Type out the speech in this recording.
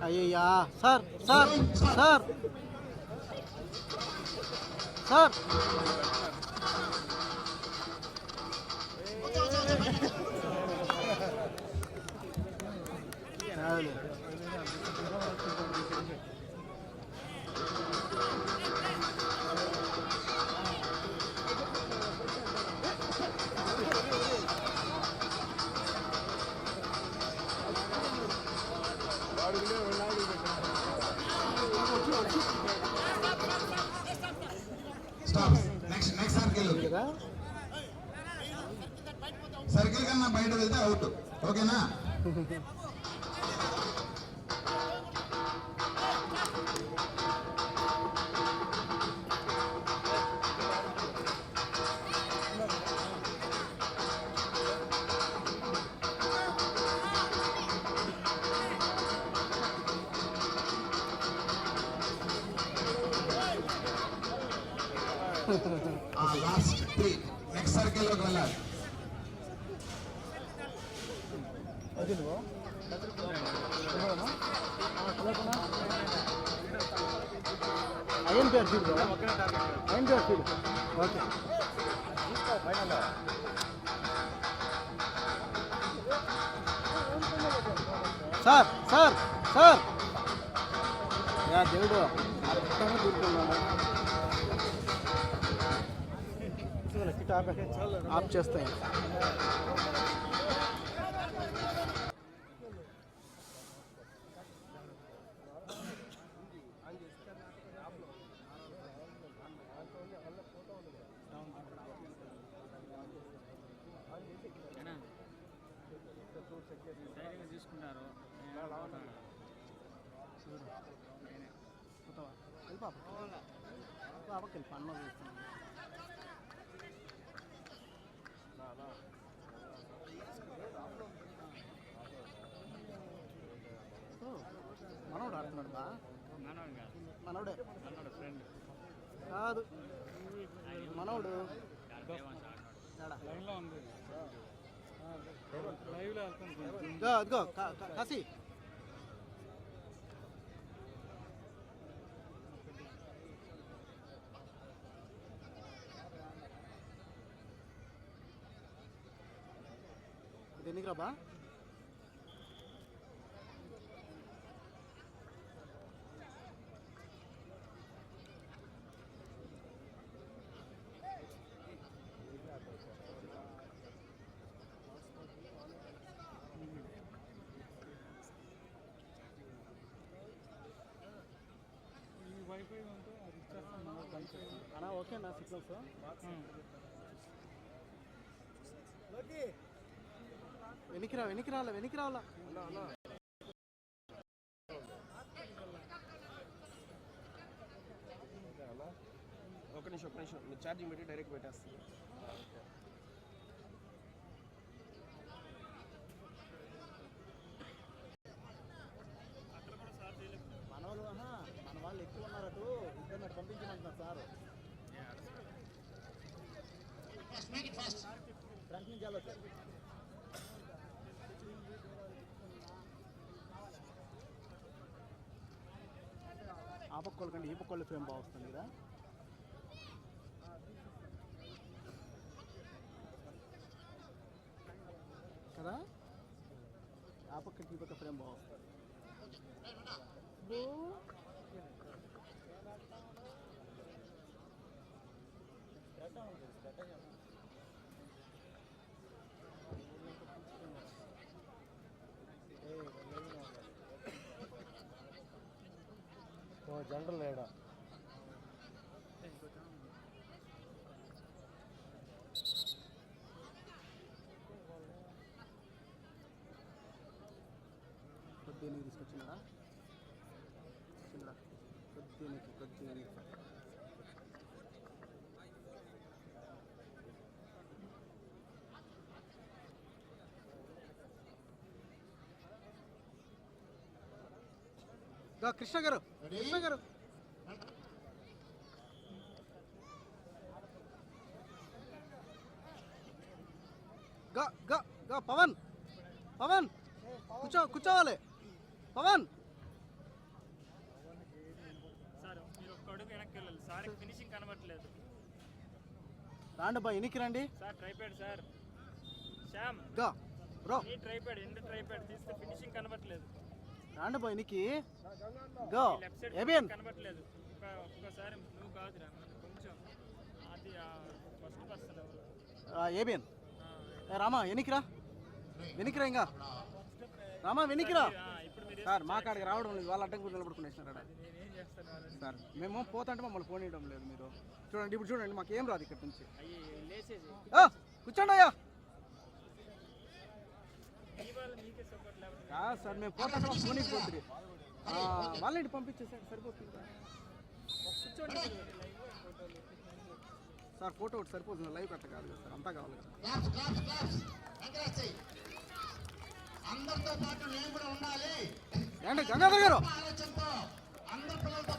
అయ్యా sir sir sir sir circle కన్నా బయట వెళ్తే అవుట్. ఓకేనా? లాస్ట్ 3 నెక్స్ట్ సర్కిల్ లోకి వెళ్ళాలి. అయ్యన్ పేరు ఫీల్డ్ అయ్యన్ పేరు field okay sir sir sir yeah దేవుడు అర్థంగా దూరుకున్నాను. ఆఫ్ చేస్తాయి. తీసుకుంటారు పన్ను మనోడు ఆడుతున్నాడు బా. మనోడే కాదు మనోడు అదిగో కాశీ ఎన్నికి రాబా అన్నా ఓకే నా సిగ్నల్స్ వెనక్కి రావాలా ఒక నిమిషం మీరు ఛార్జింగ్ పెట్టి డైరెక్ట్ పెట్టేస్తుంది. మన వాళ్ళు ఎక్కువ ఉన్నారటు ఇంటర్నెట్ పంపించమంటున్నారు సార్. ఫ్రంట్ నుంచి వెళ్ళొచ్చు. ఆ పక్కోళ్ళ కంటే ఈ పక్కోళ్ళ ఫ్రేమ్ బాగా వస్తుంది కదా. కదా ఆ పక్క ఈ పక్క ఫ్రేమ్ బాగా వస్తుంది. జనరల్ లేడా కొద్దిగా తీసుకొచ్చినారా కొద్దిగా కృష్ణ గారు గా గా గా పవన్ పవన్ కూర్చోవాలి పవన్. సార్ మీరు ఒక్క అడుగు వెనక్కి వెళ్ళాలి సార్, ఫినిషింగ్ కనబడట్లేదు రాండి బా ఎనికి రండి. సార్. ట్రైపాడ్ సార్, శ్యామ్ గా బ్రో ఈ ట్రైపాడ్ ఎండ్ ట్రైపాడ్ తీస్తే ఫినిషింగ్ కనబడట్లేదు. రాండి బా ఎనికి గో లెఫ్ట్ సైడ్ ఏబిఎన్ కనబడట్లేదు. ఒక్కసారి నువ్వు కాదురా కొంచెం అది ఫస్ట్ పర్సన్ ఎవరు ఏబిఎన్ రామా వెనికిరా వెనికిరా ఇంకా రామా వెనికిరా. ఇప్పుడు మీరు సార్ మా కాడికి రావడం లేదు, వాళ్ళ అడ్డం కూడా నిలబడుకునేసినారా నేనేం చేస్తాను సార్. మేము పోతుంటే మమ్మల్ని ఫోన్ ఇవ్వడం లేదు మీరు. చూడండి ఇప్పుడు చూడండి మాకు ఏం రాదు ఇక్కడ నుంచి. అయ్యి లేచేది కూర్చోండి అయ్యా. ఇవాళ మీకే సపోర్ట్ లేకపోతే కాదు సార్ మేము పోతుంటే మాకు ఫోన్ ఇవ్వబోతుంది. వాళ్ళని పంపించేసారు సరిపోతుంది కూర్చోండి సార్. ఫోటో ఒకటి సరిపోతుంది, లైవ్ కట్ట కాదు కదా సార్, అంతా కావాలి కదా. క్లాప్స్ క్లాప్స్ క్లాప్స్ ఎంకరేజ్ చేయి. అందరితో పాటు నేను కూడా ఉండాలి ఏంటి గంగాధర్ గారు ఆలోచనతో అందరి పిల్లలతో